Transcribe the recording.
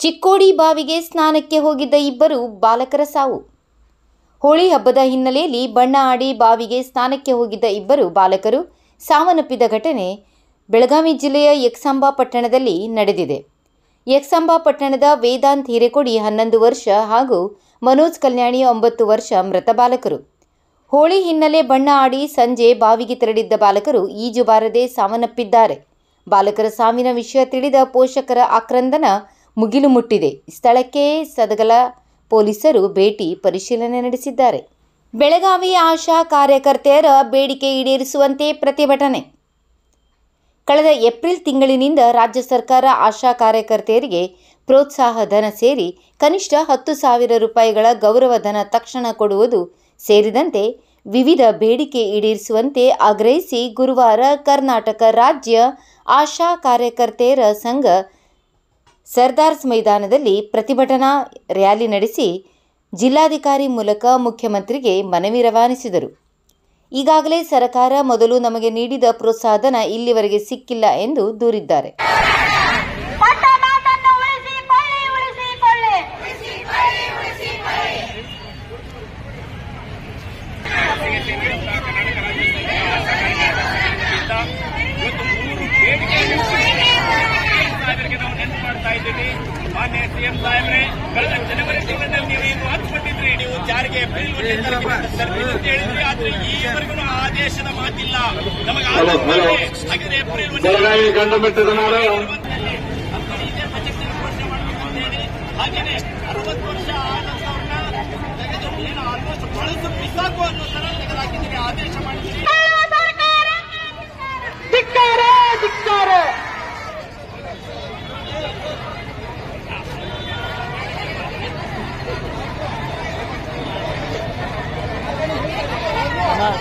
ಚಿಕ್ಕೋಡಿ ಬಾವಿಗೆ ಸ್ನಾನಕ್ಕೆ ಹೋಗಿದ್ದ ಇಬ್ಬರು ಬಾಲಕರ ಸಾವು. ಹೋಳಿ ಹಬ್ಬದ ಹಿನ್ನೆಲೆಯಲ್ಲಿ ಬಣ್ಣ ಆಡಿ ಬಾವಿಗೆ ಸ್ನಾನಕ್ಕೆ ಹೋಗಿದ್ದ ಇಬ್ಬರು ಬಾಲಕರು ಸಾವನ್ನಪ್ಪಿದ ಘಟನೆ ಬೆಳಗಾವಿ ಜಿಲ್ಲೆಯ ಯಕ್ಸಂಬ ಪಟ್ಟಣದಲ್ಲಿ ನಡೆದಿದೆ. ಯಕ್ಸಂಬ ಪಟ್ಟಣದ ವೇದಾಂತ್ ಹಿರೇಕೊಡಿ 11 ವರ್ಷ ಹಾಗೂ ಮನೋಜ್ ಕಲ್ಯಾಣಿ 9 ವರ್ಷ ಮೃತ ಬಾಲಕರು. ಹೋಳಿ ಹಿನ್ನೆಲೆ ಬಣ್ಣ ಆಡಿ ಸಂಜೆ ಬಾವಿಗೆ ತೆರಳಿದ್ದ ಬಾಲಕರು ಈಜು ಬಾರದೆ ಸಾವನ್ನಪ್ಪಿದ್ದಾರೆ. ಬಾಲಕರ ಸಾವಿನ ವಿಷಯ ತಿಳಿದ ಪೋಷಕರ ಆಕ್ರಂದನ ಮುಗಿಲು ಮುಟ್ಟಿದೆ. ಸ್ಥಳಕ್ಕೆ ಸದಗಲ ಪೊಲೀಸರು ಭೇಟಿ ಪರಿಶೀಲನೆ ನಡೆಸಿದ್ದಾರೆ. ಬೆಳಗಾವಿ ಆಶಾ ಕಾರ್ಯಕರ್ತೆಯರ ಬೇಡಿಕೆ ಈಡೇರಿಸುವಂತೆ ಪ್ರತಿಭಟನೆ. ಕಳೆದ ಏಪ್ರಿಲ್ ತಿಂಗಳಿನಿಂದ ರಾಜ್ಯ ಸರ್ಕಾರ ಆಶಾ ಕಾರ್ಯಕರ್ತೆಯರಿಗೆ ಪ್ರೋತ್ಸಾಹ ಧನ ಸೇರಿ ಕನಿಷ್ಠ 10,000 ರೂಪಾಯಿಗಳ ಗೌರವ ಧನ ತಕ್ಷಣ ಕೊಡುವುದು ಸೇರಿದಂತೆ ವಿವಿಧ ಬೇಡಿಕೆ ಈಡೇರಿಸುವಂತೆ ಆಗ್ರಹಿಸಿ ಗುರುವಾರ ಕರ್ನಾಟಕ ರಾಜ್ಯ ಆಶಾ ಕಾರ್ಯಕರ್ತೆಯರ ಸಂಘ ಸರ್ದಾರ್ಸ್ ಮೈದಾನದಲ್ಲಿ ಪ್ರತಿಭಟನಾ ರ್ಯಾಲಿ ನಡೆಸಿ ಜಿಲ್ಲಾಧಿಕಾರಿ ಮೂಲಕ ಮುಖ್ಯಮಂತ್ರಿಗೆ ಮನವಿ ರವಾನಿಸಿದರು. ಈಗಾಗಲೇ ಸರ್ಕಾರ ಮೊದಲು ನಮಗೆ ನೀಡಿದ ಪ್ರೋತ್ಸಾಹಧನ ಇಲ್ಲಿವರೆಗೆ ಸಿಕ್ಕಿಲ್ಲ ಎಂದು ದೂರಿದ್ದಾರೆ. ಮಾನ್ಯ ಸಿಎಂ ಸಾಹೇಬ್ರೆ, ಕಳೆದ ಜನವರಿ ತಿಂಗಳಲ್ಲಿ ನೀವೇನು ಹತ್ಕೊಂಡಿದ್ರಿ, ನೀವು ಜಾರಿಗೆ ಏಪ್ರಿಲ್ ಹೇಳಿದ್ರಿ. ಆದ್ರೆ ಈವರೆಗೂ ಆದೇಶದ ಮಾತಿಲ್ಲ. ನಮಗೆ ಹಾಗಾದ್ರೆ ಏಪ್ರಿಲ್ ಹಾಗೇನೆ 60 ವರ್ಷ ಆದಂತವ್ರನ್ನ ತೆಗೆದು ಏನು ಆಲ್ಮೋಸ್ಟ್ ಬಳಸು ಬಿಸಾಕು ಅನ್ನೋ ತರ ತೆಗೆದುಹಾಕಿದ್ದೀರಿ, ಆದೇಶ ಮಾಡಿದ್ದೀರಿ. Nah,